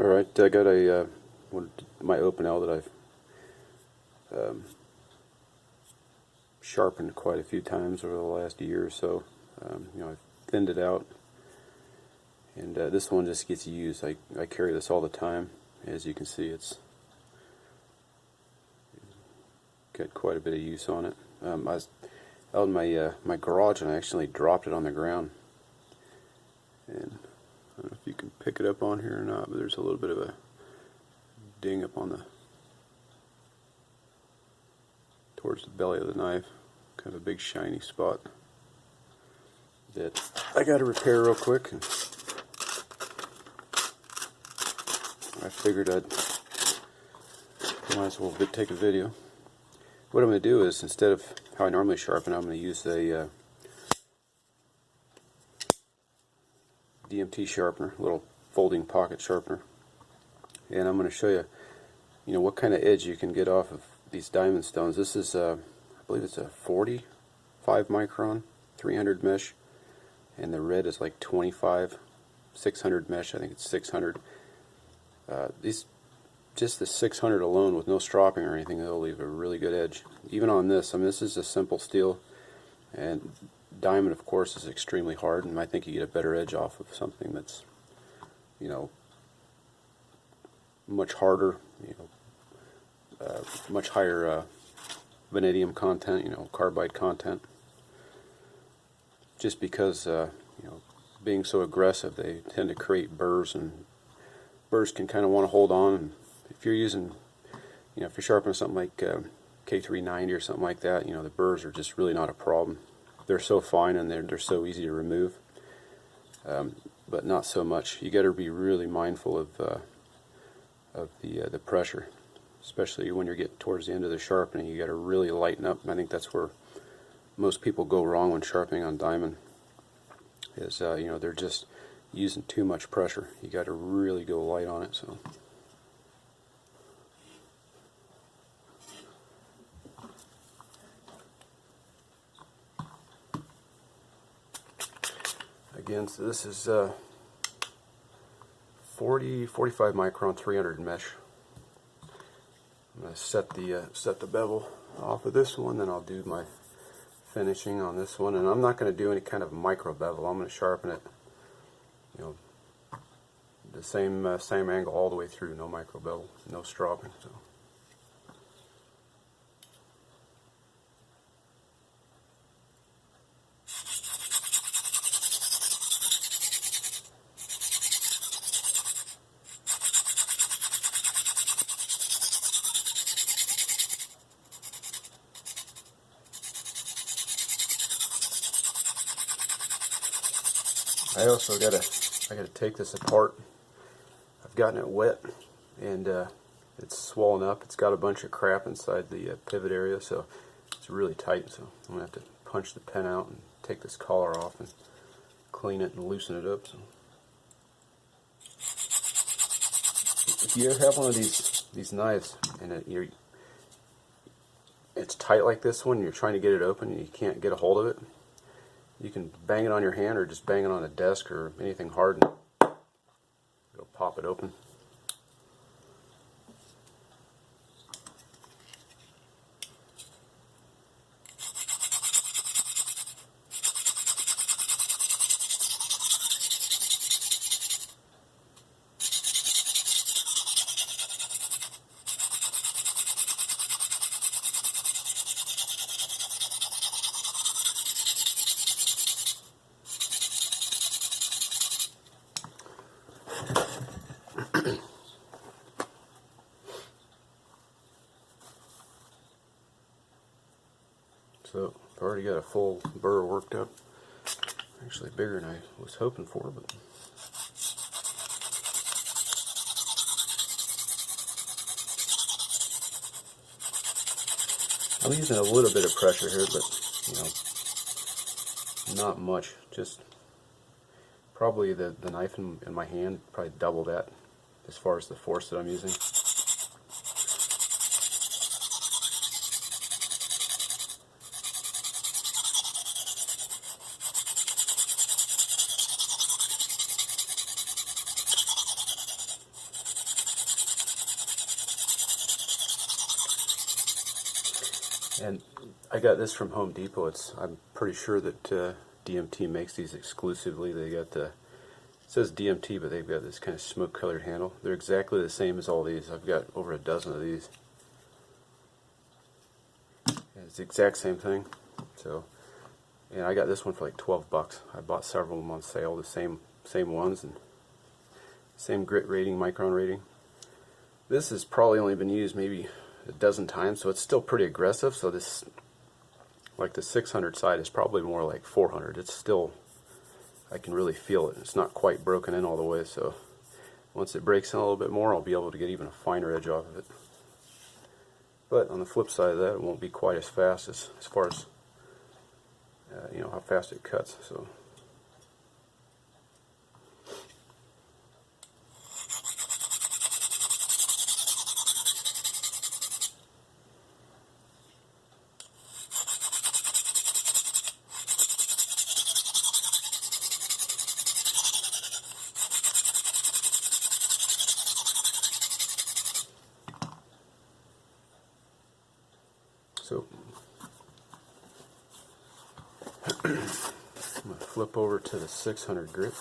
Alright, I got my Opinel that I've sharpened quite a few times over the last year or so. I've thinned it out, and this one just gets used. I carry this all the time. As you can see, it's got quite a bit of use on it. I was out in my garage and I actually dropped it on the ground, and I don't know if you can pick it up on here or not, but there's a little bit of a ding up on towards the belly of the knife, kind of a big shiny spot that I got to repair real quick. And I figured might as well take a video. What I'm going to do is, instead of how I normally sharpen, I'm going to use a DMT sharpener, a little folding pocket sharpener, and I'm going to show you, what kind of edge you can get off of these diamond stones. This is, I believe it's a 45 micron, 300 mesh, and the red is like 25, 600 mesh. I think it's 600. Just the 600 alone, with no stropping or anything, it'll leave a really good edge. Even on this, this is a simple steel, and diamond, of course, is extremely hard, and I think you get a better edge off of something that's, much harder, much higher vanadium content, carbide content. Just because, being so aggressive, they tend to create burrs, and burrs can kind of want to hold on. And if you're using, if you're sharpening something like K390 or something like that, the burrs are just really not a problem. They're so fine and they're so easy to remove, but not so much. You got to be really mindful of the pressure, especially when you're getting towards the end of the sharpening. You got to really lighten up, and I think that's where most people go wrong when sharpening on diamond. Is they're just using too much pressure. You got to really go light on it. So. Again, so this is 45 micron 300 mesh. I'm going to set the bevel off of this one, then I'll do my finishing on this one. And I'm not going to do any kind of micro bevel. I'm going to sharpen it, the same angle all the way through. No micro bevel, no stropping. So. I also gotta take this apart. I've gotten it wet, and it's swollen up. It's got a bunch of crap inside the pivot area, so it's really tight. So I'm gonna have to punch the pen out and take this collar off and clean it and loosen it up. So if you ever have one of these knives and it's tight like this one, and you're trying to get it open and you can't get a hold of it, you can bang it on your hand or just bang it on a desk or anything hard, and it'll pop it open. So I've already got a full burr worked up. Actually bigger than I was hoping for, but I'm using a little bit of pressure here, but not much. Just probably the knife in my hand, probably double that as far as the force that I'm using. And I got this from Home Depot. I'm pretty sure that DMT makes these exclusively. They got it says DMT, but they've got this kind of smoke-colored handle. They're exactly the same as all these. I've got over a dozen of these. And it's the exact same thing. So, and I got this one for like 12 bucks. I bought several of them on sale, the same ones, and same grit rating, micron rating. This has probably only been used maybe a dozen times, so it's still pretty aggressive. So this, like the 600 side, is probably more like 400. It's still, I can really feel it. It's not quite broken in all the way, so once it breaks in a little bit more, I'll be able to get even a finer edge off of it. But on the flip side of that, it won't be quite as fast as far as you know, how fast it cuts. So. So I'm going to flip over to the 600 grit.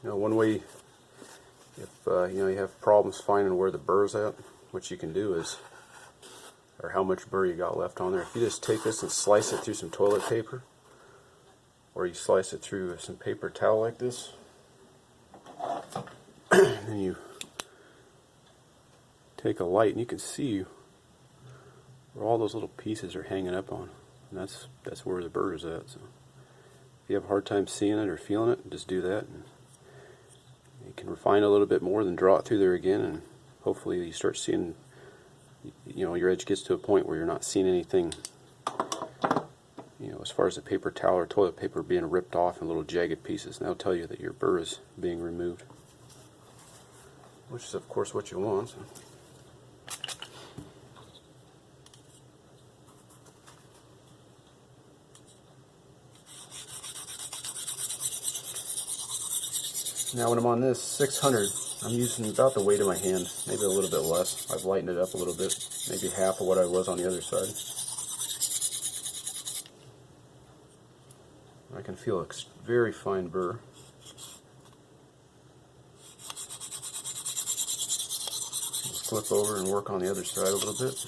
You know, one way, if you know, you have problems finding where the burr's at, what you can do is, or how much burr you got left on there, if you just take this and slice it through some toilet paper, or you slice it through some paper towel like this, and you take a light and you can see where all those little pieces are hanging up on, and that's where the burr is at. So if you have a hard time seeing it or feeling it, just do that, and you can refine it a little bit more, then draw it through there again, and hopefully you start seeing, you know, your edge gets to a point where you're not seeing anything, you know, as far as the paper towel or toilet paper being ripped off in little jagged pieces. And that'll tell you that your burr is being removed, which is of course what you want. So. Now when I'm on this 600, I'm using about the weight of my hand, maybe a little bit less. I've lightened it up a little bit, maybe half of what I was on the other side. I can feel a very fine burr. Let's flip over and work on the other side a little bit.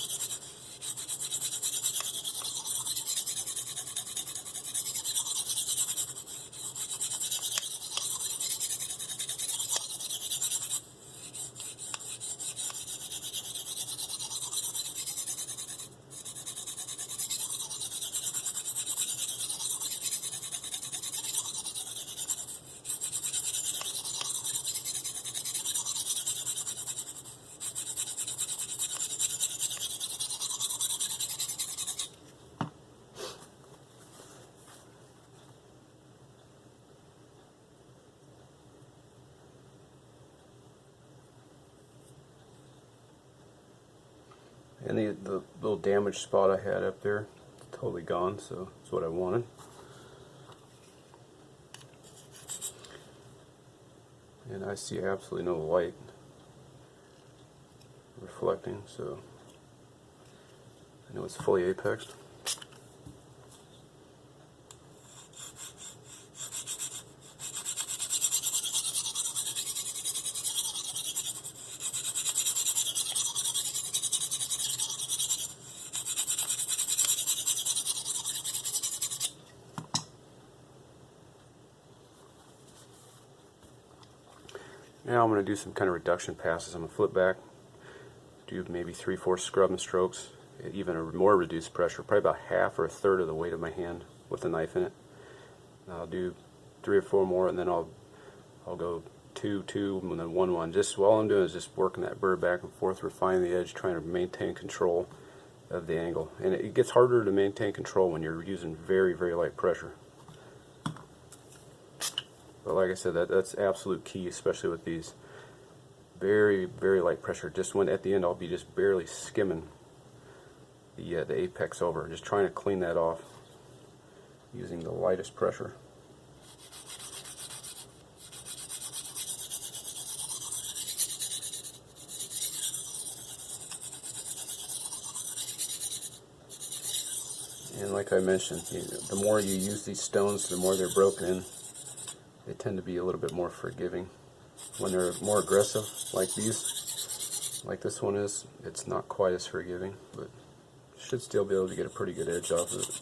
And the little damaged spot I had up there, it's totally gone, so that's what I wanted. and I see absolutely no light reflecting, so I know it's fully apexed. Now I'm going to do some kind of reduction passes. I'm going to flip back, do maybe 3/4 scrubbing strokes, even a more reduced pressure, probably about half or a third of the weight of my hand with the knife in it. I'll do 3 or 4 more, and then I'll go 2, 2, and then 1, 1. Just all I'm doing is just working that burr back and forth, refining the edge, trying to maintain control of the angle. And it gets harder to maintain control when you're using very, very light pressure. But like I said, that's absolute key, especially with these very, very light pressure. Just when at the end I'll be just barely skimming the apex over, just trying to clean that off using the lightest pressure. And like I mentioned, the more you use these stones, the more they're broken in. They tend to be a little bit more forgiving. When they're more aggressive, like these, like this one is, it's not quite as forgiving, but should still be able to get a pretty good edge off of it.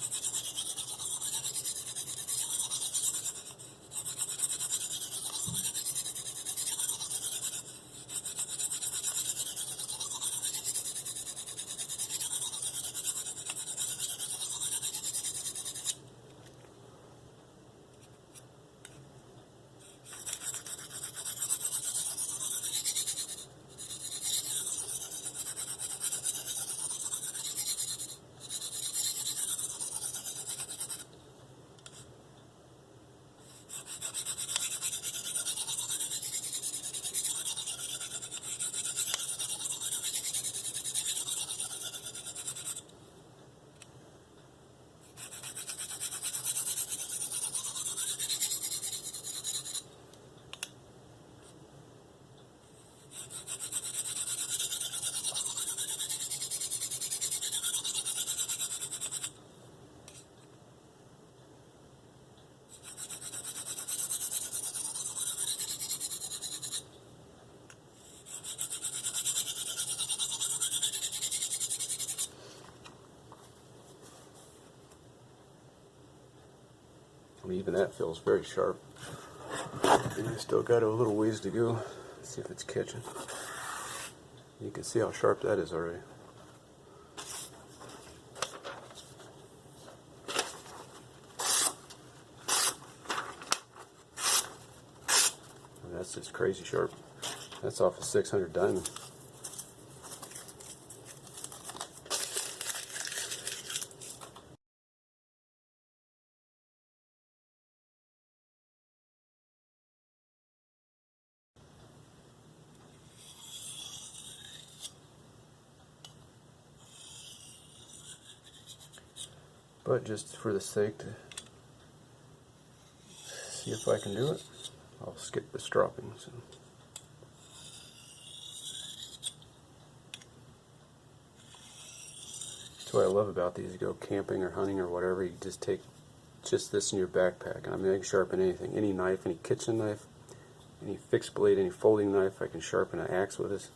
I mean, even that feels very sharp. And I still got a little ways to go. Let's see if it's catching. You can see how sharp that is already. And that's just crazy sharp. That's off a 600 diamond. But just for the sake to see if I can do it, I'll skip the stropping. So. That's what I love about these. You go camping or hunting or whatever, you just take just this in your backpack. And I mean, I can sharpen anything, any knife, any kitchen knife, any fixed blade, any folding knife. I can sharpen an axe with this.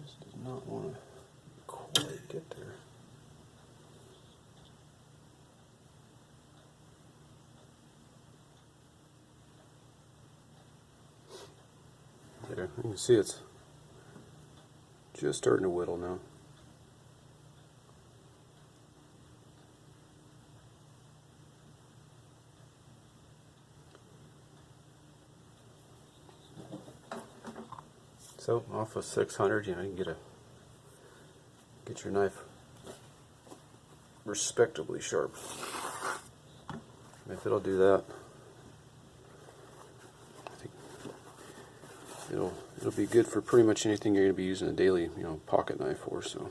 Just does not want to quite get there. There, you can see it's just starting to whittle now. So off of 600, you know, you can get your knife respectably sharp. If it'll do that, I think it'll be good for pretty much anything you're going to be using a daily, you know, pocket knife for. So.